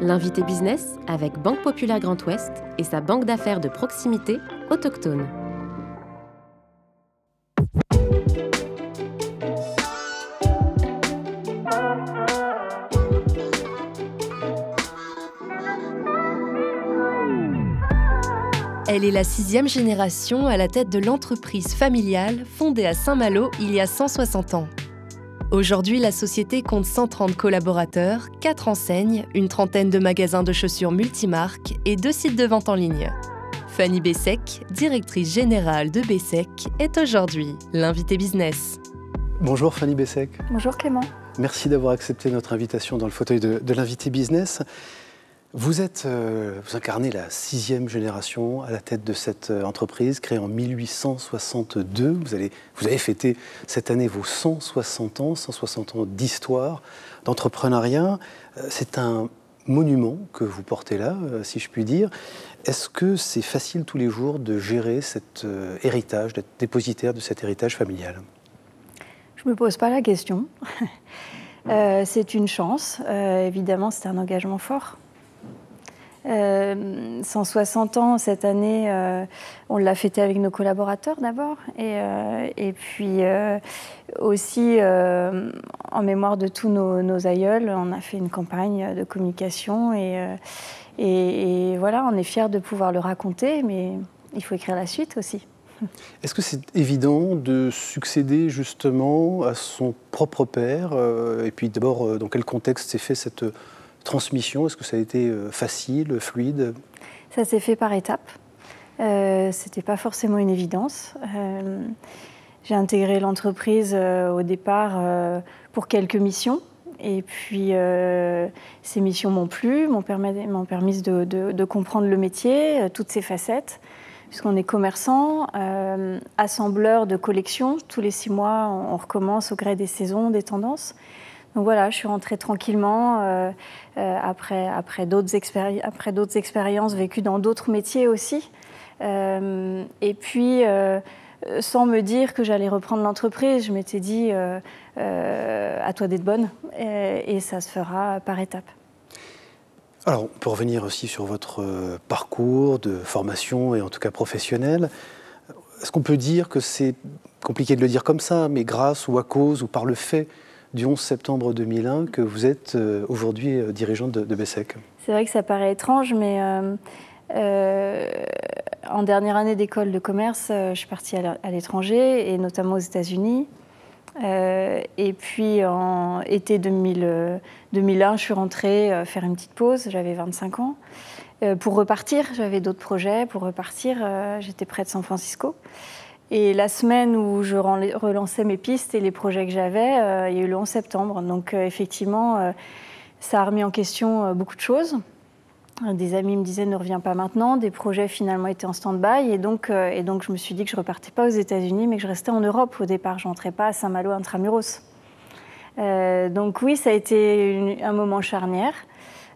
L'invité business avec Banque Populaire Grand Ouest et sa banque d'affaires de proximité autochtone. Elle est la 6e génération à la tête de l'entreprise familiale fondée à Saint-Malo il y a 160 ans. Aujourd'hui, la société compte 130 collaborateurs, 4 enseignes, une trentaine de magasins de chaussures multimarques et 2 sites de vente en ligne. Fanny Bessec, directrice générale de Bessec, est aujourd'hui l'invité business. Bonjour Fanny Bessec. Bonjour Clément. Merci d'avoir accepté notre invitation dans le fauteuil de l'invité business. Vous incarnez la 6e génération à la tête de cette entreprise créée en 1862. Vous avez fêté cette année vos 160 ans d'histoire, d'entrepreneuriat. C'est un monument que vous portez là, si je puis dire. Est-ce que c'est facile tous les jours de gérer cet héritage, d'être dépositaire de cet héritage familial ? Je ne me pose pas la question. C'est une chance. Évidemment, c'est un engagement fort. 160 ans cette année, on l'a fêté avec nos collaborateurs d'abord et puis aussi en mémoire de tous nos aïeuls, on a fait une campagne de communication et voilà, on est fiers de pouvoir le raconter, mais il faut écrire la suite aussi. Est-ce que c'est évident de succéder justement à son propre père et puis d'abord, dans quel contexte s'est fait cette transmission? Est-ce que ça a été facile, fluide? Ça s'est fait par étapes. C'était pas forcément une évidence. J'ai intégré l'entreprise au départ pour quelques missions. Et puis ces missions m'ont plu, m'ont permis de comprendre le métier, toutes ses facettes. Puisqu'on est commerçant, assembleur de collections. Tous les 6 mois, on recommence au gré des saisons, des tendances. Donc voilà, je suis rentrée tranquillement après d'autres expériences vécues dans d'autres métiers aussi. Et puis, sans me dire que j'allais reprendre l'entreprise, je m'étais dit à toi d'être bonne et ça se fera par étapes. Alors, on peut revenir aussi sur votre parcours de formation et en tout cas professionnel. Est-ce qu'on peut dire que c'est compliqué de le dire comme ça, mais grâce ou à cause ou par le fait du 11 septembre 2001 que vous êtes aujourd'hui dirigeante de Bessec? C'est vrai que ça paraît étrange, mais en dernière année d'école de commerce, je suis partie à l'étranger, et notamment aux États-Unis. Et puis en été 2001, je suis rentrée faire une petite pause, j'avais 25 ans. Pour repartir, j'avais d'autres projets. Pour repartir, j'étais près de San Francisco. Et la semaine où je relançais mes pistes et les projets que j'avais, il y a eu le 11 septembre. Donc effectivement, ça a remis en question beaucoup de choses. Des amis me disaient ne reviens pas maintenant. Des projets finalement étaient en stand-by. Et donc je me suis dit que je ne repartais pas aux États-Unis, mais que je restais en Europe au départ. Je n'entrais pas à Saint-Malo intramuros. Donc oui, ça a été un moment charnière.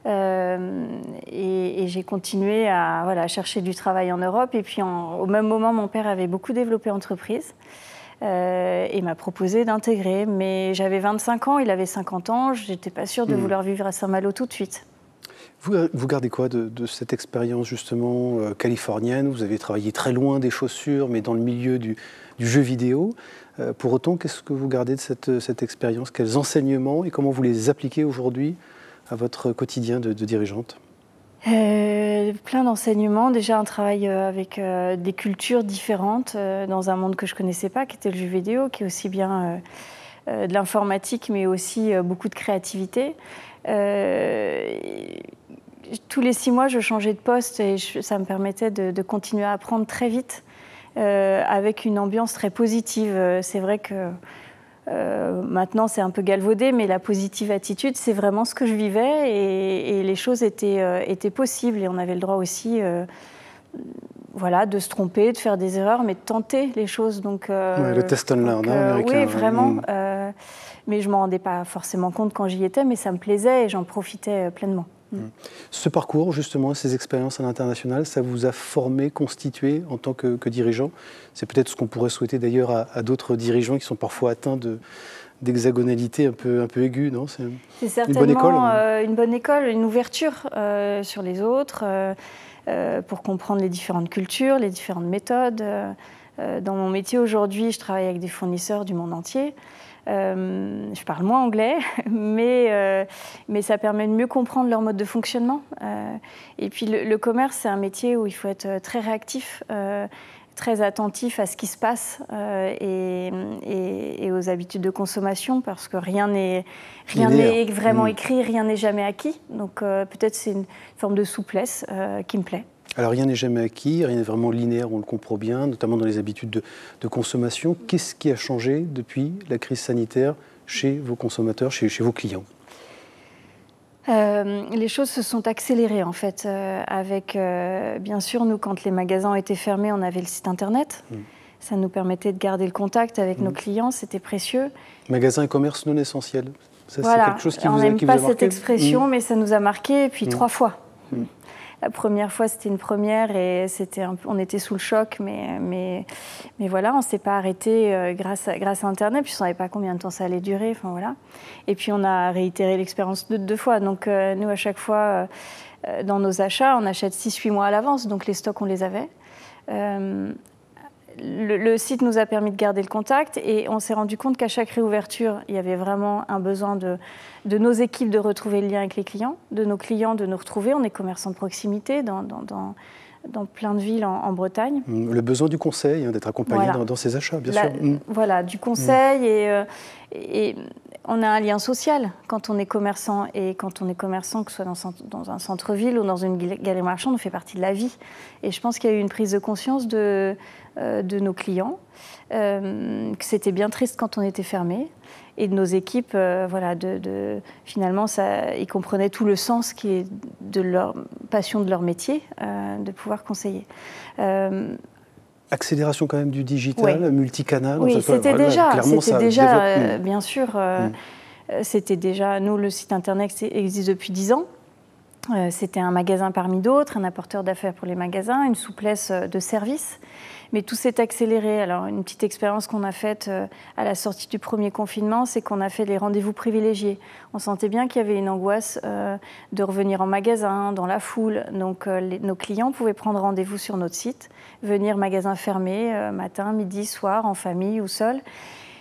Et j'ai continué à chercher du travail en Europe. Et puis au même moment, mon père avait beaucoup développé l'entreprise et m'a proposé d'intégrer. Mais j'avais 25 ans, il avait 50 ans, je n'étais pas sûre de vouloir vivre à Saint-Malo tout de suite. Vous gardez quoi de cette expérience justement californienne? Vous avez travaillé très loin des chaussures, mais dans le milieu du jeu vidéo. Pour autant, qu'est-ce que vous gardez de cette expérience? Quels enseignements et comment vous les appliquez aujourd'hui à votre quotidien de dirigeante? Plein d'enseignements. Déjà un travail avec des cultures différentes dans un monde que je ne connaissais pas, qui était le jeu vidéo, qui est aussi bien de l'informatique, mais aussi beaucoup de créativité. Tous les 6 mois, je changeais de poste et ça me permettait de continuer à apprendre très vite avec une ambiance très positive. C'est vrai que maintenant, c'est un peu galvaudé, mais la positive attitude, c'est vraiment ce que je vivais et les choses étaient possibles. Et on avait le droit aussi de se tromper, de faire des erreurs, mais de tenter les choses. Donc, le test and learn américain. Oui, vraiment. Mais je ne m'en rendais pas forcément compte quand j'y étais, mais ça me plaisait et j'en profitais pleinement. Ce parcours, justement, ces expériences à l'international, ça vous a formé, constitué en tant que dirigeant? C'est peut-être ce qu'on pourrait souhaiter d'ailleurs à d'autres dirigeants qui sont parfois atteints d'hexagonalité un peu aiguë, non? C'est certainement une bonne école, une ouverture sur les autres, pour comprendre les différentes cultures, les différentes méthodes. Dans mon métier aujourd'hui, je travaille avec des fournisseurs du monde entier. Je parle moins anglais, mais ça permet de mieux comprendre leur mode de fonctionnement. Et puis le commerce, c'est un métier où il faut être très réactif, très attentif à ce qui se passe et aux habitudes de consommation, parce que rien n'est vraiment écrit, rien n'est jamais acquis. Donc peut-être c'est une forme de souplesse qui me plaît. Alors rien n'est jamais acquis, rien n'est vraiment linéaire, on le comprend bien, notamment dans les habitudes de consommation. Qu'est-ce qui a changé depuis la crise sanitaire chez vos consommateurs, chez vos clients? Les choses se sont accélérées en fait. Bien sûr, nous, quand les magasins ont été fermés, on avait le site internet. Ça nous permettait de garder le contact avec nos clients, c'était précieux. Magasin et commerce non essentiel. Ça, voilà, c'est quelque chose qui on vous a marqué. n'aime pas cette expression, mais ça nous a marqué, et puis 3 fois. La première fois, c'était une première et on était sous le choc, mais voilà, on ne s'est pas arrêté grâce à Internet, puis on ne savait pas combien de temps ça allait durer. Enfin, voilà. Et puis on a réitéré l'expérience 2 fois. Donc nous, à chaque fois, dans nos achats, on achète 6-8 mois à l'avance, donc les stocks, on les avait. Le site nous a permis de garder le contact et on s'est rendu compte qu'à chaque réouverture, il y avait vraiment un besoin de nos équipes de retrouver le lien avec les clients, de nos clients de nous retrouver. On est commerçants de proximité dans plein de villes en Bretagne. Le besoin du conseil, d'être accompagné dans ses achats, bien sûr. Voilà, du conseil et on a un lien social quand on est commerçant. Et quand on est commerçant, que ce soit dans un centre-ville ou dans une galerie marchande, on fait partie de la vie. Et je pense qu'il y a eu une prise de conscience de nos clients, que c'était bien triste quand on était fermé. Et de nos équipes, finalement, ils comprenaient tout le sens qui est de leur passion de leur métier, de pouvoir conseiller. Accélération quand même du digital, multicanal. Oui, c'était déjà, bien sûr, c'était déjà, nous, le site internet existe depuis 10 ans. C'était un magasin parmi d'autres, un apporteur d'affaires pour les magasins, une souplesse de service. Mais tout s'est accéléré. Alors, une petite expérience qu'on a faite à la sortie du premier confinement, c'est qu'on a fait les rendez-vous privilégiés. On sentait bien qu'il y avait une angoisse de revenir en magasin, dans la foule. Donc, nos clients pouvaient prendre rendez-vous sur notre site, venir magasin fermé, matin, midi, soir, en famille ou seul.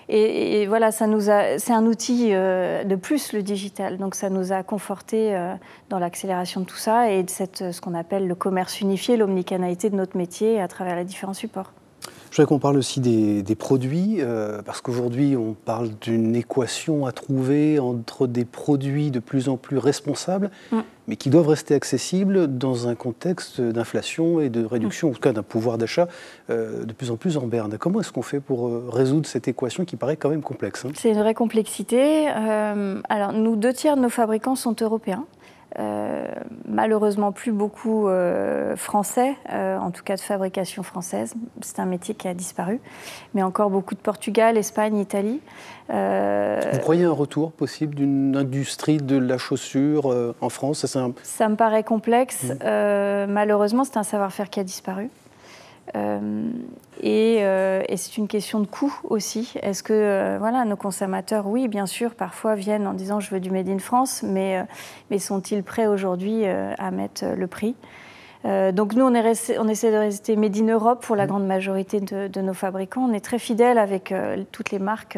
Et voilà, c'est un outil de plus, le digital. Donc ça nous a confortés dans l'accélération de tout ça et de ce qu'on appelle le commerce unifié, l'omnicanalité de notre métier à travers les différents supports. Je voudrais qu'on parle aussi des produits, parce qu'aujourd'hui, on parle d'une équation à trouver entre des produits de plus en plus responsables, mais qui doivent rester accessibles dans un contexte d'inflation et de réduction, en tout cas d'un pouvoir d'achat de plus en plus en berne. Comment est-ce qu'on fait pour résoudre cette équation qui paraît quand même complexe, C'est une vraie complexité. Alors, nous, 2/3 de nos fabricants sont européens. Malheureusement plus beaucoup français, en tout cas de fabrication française. C'est un métier qui a disparu, mais encore beaucoup de Portugal, Espagne, Italie. Vous croyez un retour possible d'une industrie de la chaussure en France? Ça me paraît complexe. Malheureusement, c'est un savoir-faire qui a disparu. Et c'est une question de coût aussi. Est-ce que nos consommateurs, oui, bien sûr, parfois viennent en disant « je veux du Made in France », mais sont-ils prêts aujourd'hui à mettre le prix ? Donc nous, on essaie de rester Made in Europe pour la grande majorité de nos fabricants. On est très fidèles avec toutes les marques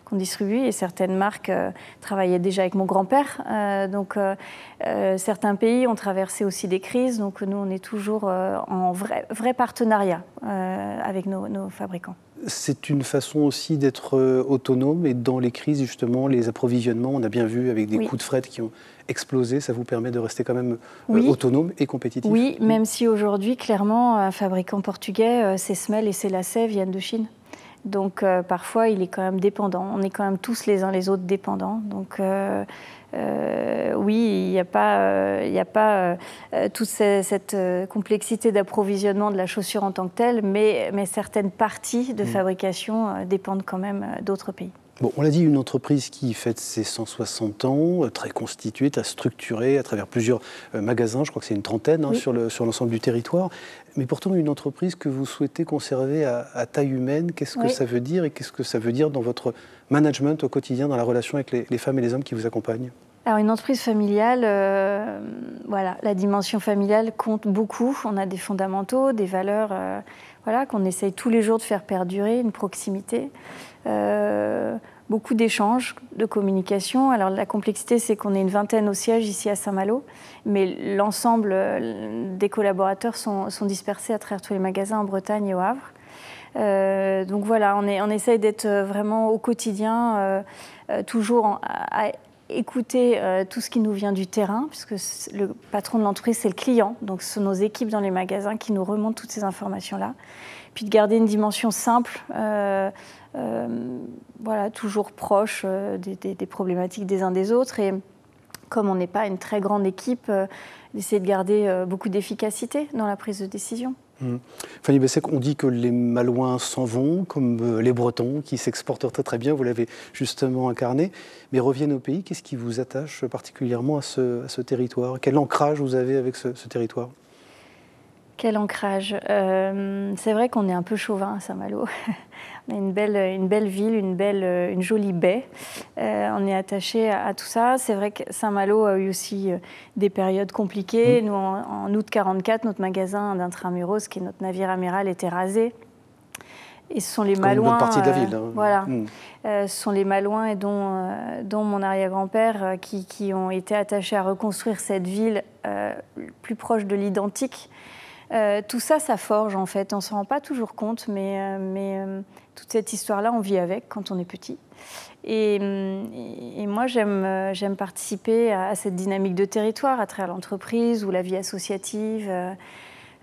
qu'on distribue et certaines marques travaillaient déjà avec mon grand-père. Donc certains pays ont traversé aussi des crises. Donc nous, on est toujours en vrai partenariat avec nos fabricants. C'est une façon aussi d'être autonome et dans les crises, justement, les approvisionnements, on a bien vu avec des coûts de fret qui ont explosé, ça vous permet de rester quand même autonome et compétitif? Oui, même si aujourd'hui, clairement, un fabricant portugais, ses semelles et ses lacets viennent de Chine. Donc parfois, il est quand même dépendant. On est quand même tous les uns les autres dépendants. Donc oui, il n'y a pas toute cette complexité d'approvisionnement de la chaussure en tant que telle, mais certaines parties de fabrication dépendent quand même d'autres pays. Bon, on l'a dit, une entreprise qui fête ses 160 ans, très constituée, très structurée, à travers plusieurs magasins, je crois que c'est une trentaine Oui. sur l'ensemble du territoire, mais pourtant une entreprise que vous souhaitez conserver à taille humaine. Qu'est-ce que Oui. ça veut dire et qu'est-ce que ça veut dire dans votre management au quotidien, dans la relation avec les femmes et les hommes qui vous accompagnent? Alors une entreprise familiale, voilà, la dimension familiale compte beaucoup. On a des fondamentaux, des valeurs voilà, qu'on essaye tous les jours de faire perdurer, une proximité. Beaucoup d'échanges, de communication. Alors la complexité, c'est qu'on est une vingtaine au siège ici à Saint-Malo, mais l'ensemble des collaborateurs sont dispersés à travers tous les magasins en Bretagne et au Havre. Donc voilà, on essaye d'être vraiment au quotidien, toujours à écouter tout ce qui nous vient du terrain, puisque le patron de l'entreprise, c'est le client. Donc ce sont nos équipes dans les magasins qui nous remontent toutes ces informations-là. Puis de garder une dimension simple, voilà, toujours proche des problématiques des uns des autres. Et comme on n'est pas une très grande équipe, d'essayer de garder beaucoup d'efficacité dans la prise de décision. Fanny Bessec, on dit que les Malouins s'en vont, comme les Bretons, qui s'exportent très très bien, vous l'avez justement incarné, mais reviennent au pays. Qu'est-ce qui vous attache particulièrement à ce territoire? Quel ancrage vous avez avec ce territoire? Quel ancrage. C'est vrai qu'on est un peu chauvin à Saint-Malo. On a une belle ville, une jolie baie. On est attaché à tout ça. C'est vrai que Saint-Malo a eu aussi des périodes compliquées. Nous, en août 1944, notre magasin d'Intramuros, qui est notre navire amiral, était rasé. Et ce sont les Malouins. Une bonne partie de la ville. Hein. Voilà. Ce sont les Malouins et dont mon arrière-grand-père qui ont été attachés à reconstruire cette ville plus proche de l'identique. Tout ça, ça forge en fait. On ne s'en rend pas toujours compte, mais toute cette histoire-là, on vit avec quand on est petit. Et moi, j'aime participer à cette dynamique de territoire à travers l'entreprise ou la vie associative.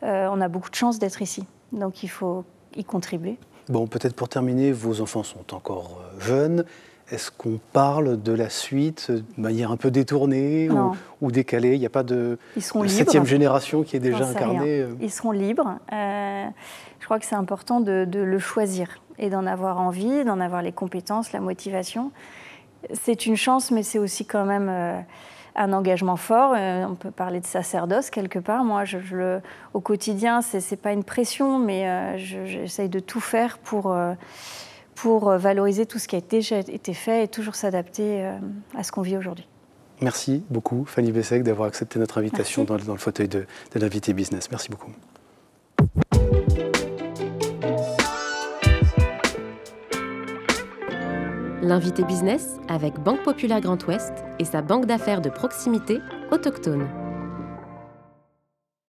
On a beaucoup de chance d'être ici, donc il faut y contribuer. Bon, peut-être pour terminer, vos enfants sont encore jeunes. Est-ce qu'on parle de la suite de manière un peu détournée ou décalée? Il n'y a pas de septième génération qui est déjà incarnée? Ils seront libres. Je crois que c'est important de le choisir et d'en avoir envie, d'en avoir les compétences, la motivation. C'est une chance, mais c'est aussi quand même un engagement fort. On peut parler de sacerdoce quelque part. Moi, au quotidien, ce n'est pas une pression, mais j'essaye de tout faire pour valoriser tout ce qui a déjà été fait et toujours s'adapter à ce qu'on vit aujourd'hui. Merci beaucoup, Fanny Bessec, d'avoir accepté notre invitation dans le fauteuil de l'invité business. Merci beaucoup. L'invité business avec Banque Populaire Grand Ouest et sa banque d'affaires de proximité autochtone.